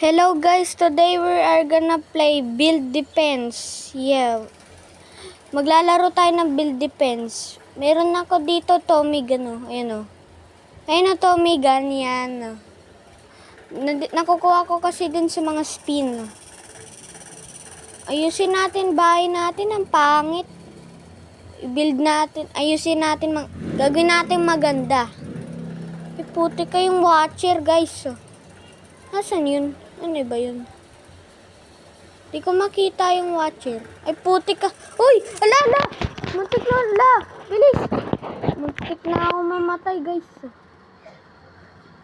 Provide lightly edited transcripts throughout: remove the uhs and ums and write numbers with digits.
Hello guys, today we are gonna play Build Defense. Yeah. Maglalaro tayo ng Build Defense. Meron ako dito Tommy gun, oh. Ayun, oh. Ayun, oh, Tommy gun, yan. Oh. Nakukuha ko kasi dun sa mga spin. Oh. Ayusin natin bahay natin, ang pangit. I-build natin, ayusin natin, gagawin natin maganda. Puti kayong watcher guys. Oh. Nasaan yun? Ano ba yun? Di ko makita yung watcher. Ay, putik ka. Uy! Ala! Muntik na, ala! Bilis! Muntik na ako mamatay, guys.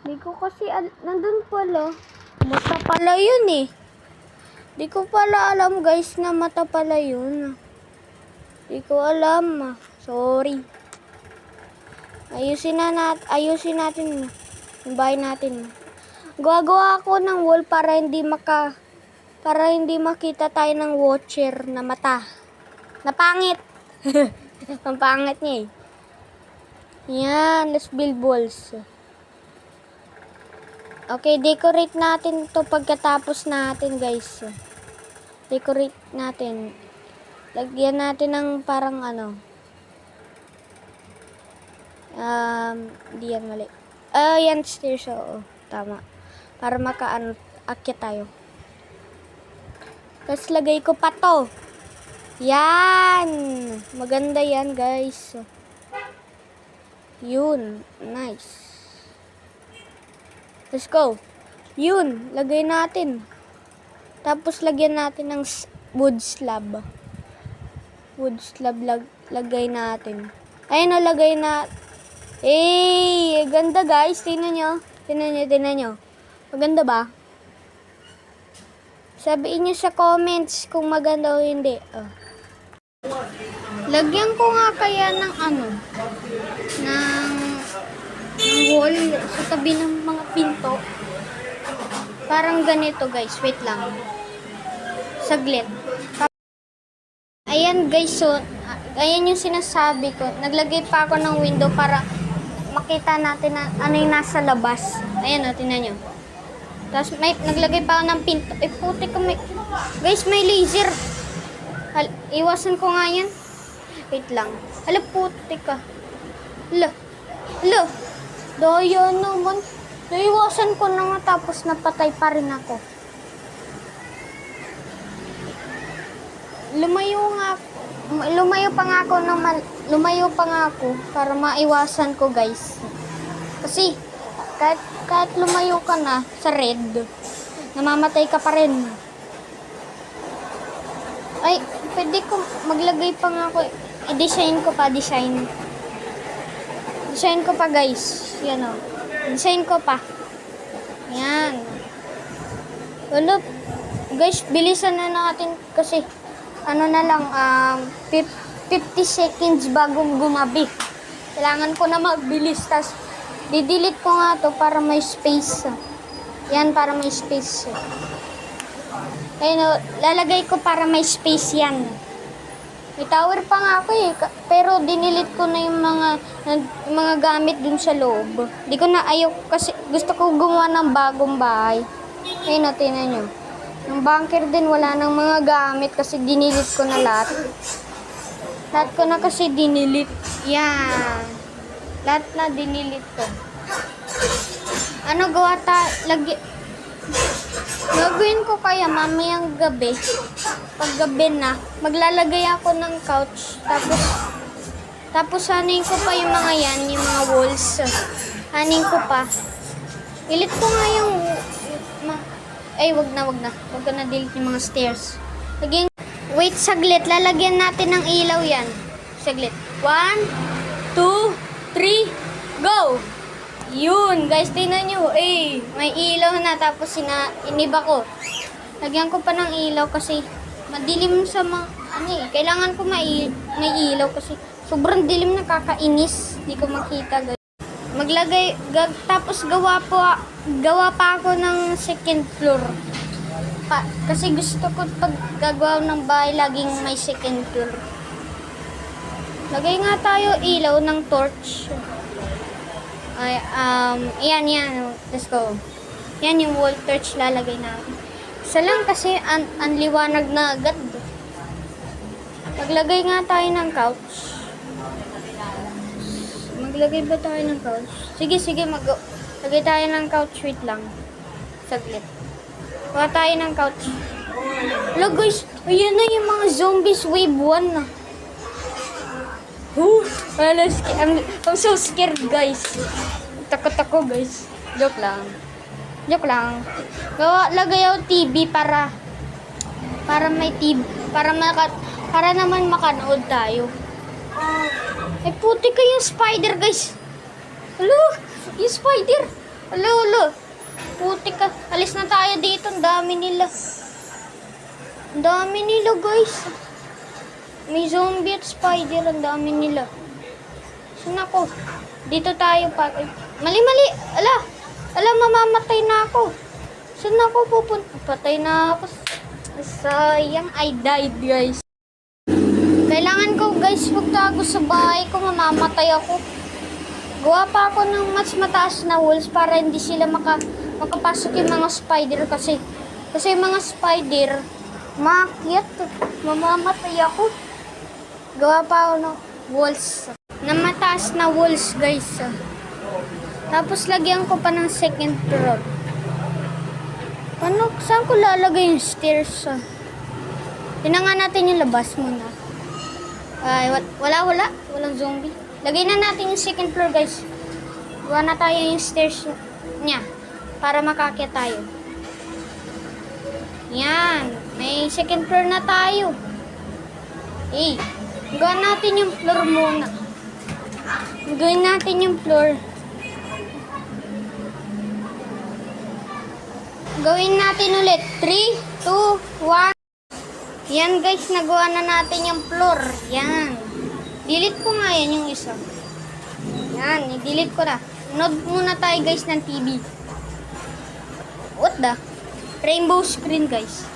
Di ko kasi, nandun pala. Mata pala yun, eh. Di ko pala alam, guys, na mata pala yun. Di ko alam. Sorry. Ayusin natin. Yung bahay natin. Gagawa ako ng wall para hindi makita tayo ng watcher na mata. Napangit. Ang pangit niya eh. Yan, let's build walls. Okay, decorate natin to pagkatapos natin, guys. Decorate natin. Lagyan natin ng parang ano. Di yan mali. Yan stairs, oo. Tama. Para maka-akyat tayo. Tapos lagay ko pa to. Yan. Maganda yan, guys. Yun. Nice. Let's go. Yun. Lagay natin. Tapos lagyan natin ng wood slab. Wood slab lagay natin. Ayun na, lagay na. Ganda, guys. Tingnan nyo. Tingnan nyo. Maganda ba? Sabihin nyo sa comments kung maganda o hindi. Lagyan ko nga kaya ng ng wall sa tabi ng mga pinto. Parang ganito, guys. Wait lang. Saglit. Ayan, guys. So, ayan yung sinasabi ko. Naglagay pa ako ng window para makita natin na ano yung nasa labas. Ayan, o. Tingnan nyo. Tapos naglagay pa ako ng pinto. Puti ka guys, may laser. Iwasan ko nga yan. Wait lang. Hala, puti ka. Hala. Daya naman. Iwasan ko na nga tapos napatay pa rin ako. Lumayo pa nga ako para maiwasan ko, guys. Kasi kahit lumayo ka na sa red, namamatay ka pa rin. Ay, pwede ko maglagay pa nga ako. I-design ko pa, Design ko pa, guys. Yan o. Design ko pa. Yan. Wala. Guys, bilisan na natin kasi ano na lang, 50 seconds bago gumabi. Kailangan ko na magbilis. Tas didelete ko nga to para may space. Yan, para may space. Ayun, lalagay ko para may space yan. May tower pa nga ako eh. Pero dinilit ko na yung mga gamit dun sa loob. Di ko na ayaw kasi gusto ko gumawa ng bagong bahay. Ayun, tingnan nyo. Yung bunker din wala ng mga gamit kasi dinilit ko na lahat. Lahat ko na kasi dinilit. Yan. Lahat na dinilit ko. Ano gawa gagawin ko kaya mamayang gabi. Pag gabi na, maglalagay ako ng couch. Tapos hanin ko pa yung mga yan, yung mga walls. Hanin ko pa. Ilit ko nga yung wag na. Wag ko na delete yung mga stairs. Wait, saglit. Lalagyan natin ng ilaw yan. Saglit. 1, 2, 3, go! Yun, guys, tingnan nyo. May ilaw na. Tapos iniba ko. Lagyan ko pa ng ilaw kasi madilim sa kailangan ko may ilaw kasi sobrang dilim, nakakainis. Di ko makita, guys. Tapos gawa pa ako ng second floor. Kasi gusto ko pag gagawa ng bahay, laging may second floor. Lagay nga tayo ilaw ng torch. Yan. Let's go. Yan yung wall torch lalagay natin. Isa lang kasi ang liwanag na agad. Maglagay nga tayo ng couch. Maglagay ba tayo ng couch? Sige, maglagay tayo ng couch. Wait lang. Saglit. Kuha tayo ng couch. Hello guys, ayan na yung mga zombies wave 1 na. I'm so scared guys. Takot ako guys. Joke lang. Lagay ako TV para may TV. Para naman makanood tayo. Ay puti ka yung spider guys. Hello, yung spider. Hello. Puti ka. Alis na tayo dito. Ang dami nila. Guys. May zombie at spider. Ang dami nila. Saan ako? Dito tayo pa. Mali. Ala, mamamatay na ako. Saan ako pupunta? Patay na ako. Sayang, I died guys. Kailangan ko guys magtago sa bahay ko. Mamamatay ako. Gawa pa ako ng mas mataas na walls para hindi sila makapasok yung mga spider kasi yung mga spider maakyat. Mamamatay ako. Gawa pa ako ng walls. Na mataas na walls guys. Tapos lagyan ko pa ng second floor. Saan ko lalagay yung stairs? Tingnan nga natin yung labas muna. Ay, walang zombie. Lagay na natin yung second floor guys. Gawa na tayo yung stairs niya para makakyat tayo. Yan, may second floor na tayo. Gawa natin yung floor muna. Gawin natin yung floor. Gawin natin ulit. 3, 2, 1. Yan guys, nagawa na natin yung floor. Yan. Delete ko nga yan yung isa. Yan, i-delete ko na. Node muna tayo guys ng TV. What the? Rainbow screen guys.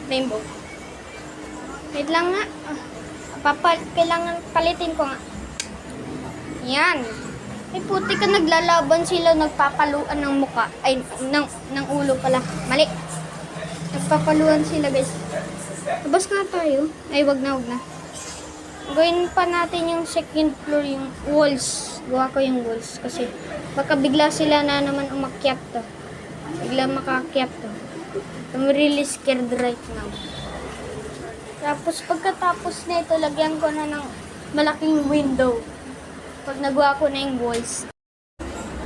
Rainbow. Wait lang nga. Kailangan palitin ko nga. Yan. Ay puti ka, naglalaban sila, nagpapaluan ng muka. Ay, ng ulo pala. Mali. Nagpapaluan sila guys. Labas nga tayo. Ay, wag na. Gawin pa natin yung second floor, yung walls. Gawa ko yung walls kasi baka bigla sila na naman umakyat to. Bigla makakyat to. I'm really scared right now. Tapos pagkatapos na ito, lagyan ko na ng malaking window. Pag nagawa ko na yung walls.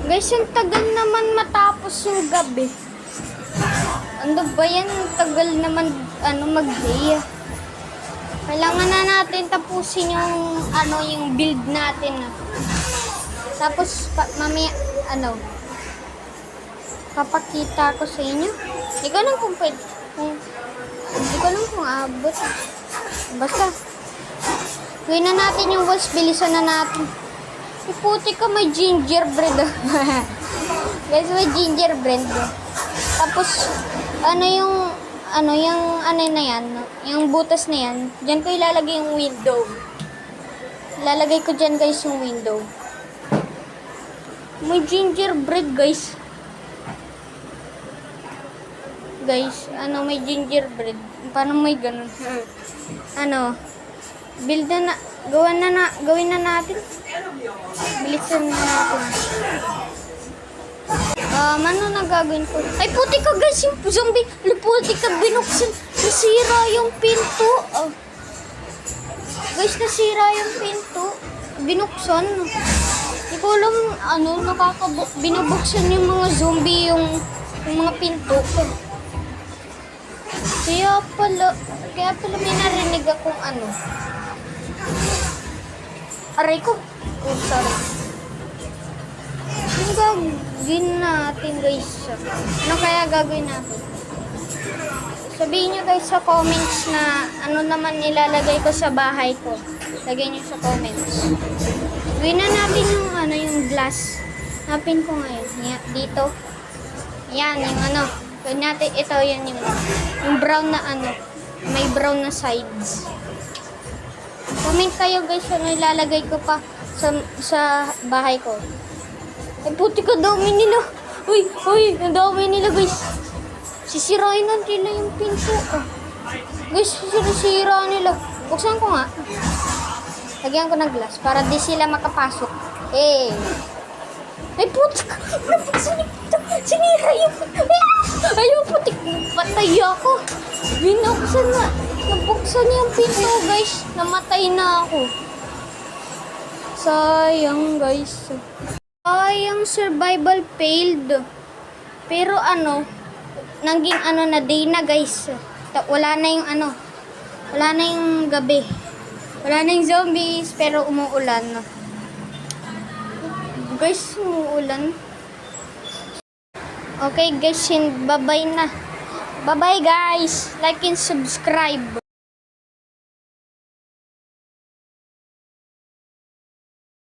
Guys, yung tagal naman matapos yung gabi. Ano ba yan? Tagal naman mag-day. Kailangan na natin tapusin yung build natin. Tapos mamaya papakita ko sa inyo. Hindi ko lang kung pwede. Hindi ko lang kung abot. Basta gawin na natin yung walls, bilisan na natin. Puti ka, may gingerbread. Guys, may gingerbread. Tapos, yung na yan, yung butas na yan, dyan ko ilalagay yung window. Ilalagay ko dyan guys yung window. May gingerbread guys. Guys, may gingerbread. Paano may ganun? Build na gawin na natin. Bilisan na natin. Ano na gagawin ko? Ay, puti ka guys, yung zombie. Puti ka, binuksan. Nasira yung pinto. Guys, nasira yung pinto. Binuksan. Hindi ko alam, binubuksan yung mga zombie yung mga pinto. Kaya pala may narinig akong aray ko. Oh, sorry. Ano gagawin natin guys? Ano kaya gagawin natin? Sabihin nyo guys sa comments na ano naman nilalagay ko sa bahay ko. Lagay nyo sa comments. Gawin na natin yung glass. Hanapin ko ngayon. Dito. Yan, yung gawin natin, ito yan yung brown na may brown na sides. Comment kayo guys, ilalagay ko pa sa bahay ko. Ay, puti ka daw, minino. Uy, ang dami nila guys. Sisirain na nila yung pinto. Oh. Guys, sisira nila. Buksan ko nga. Lagyan ko ng glass para di sila makapasok. Eh. Ay, putik. Nabuksan yung pinto. Sinira yung pinto. Ayaw, putik. Patay ako. Binuksan na. Nabuksan yung pinto, guys. Namatay na ako. Sayang, guys. Sayang, survival failed. Pero naging na day na, guys. Wala na yung wala na yung gabi. Wala na yung zombies, pero umuulan. Guys, umuulan. Okay, guys, bye-bye na. Bye-bye, guys. Like and subscribe.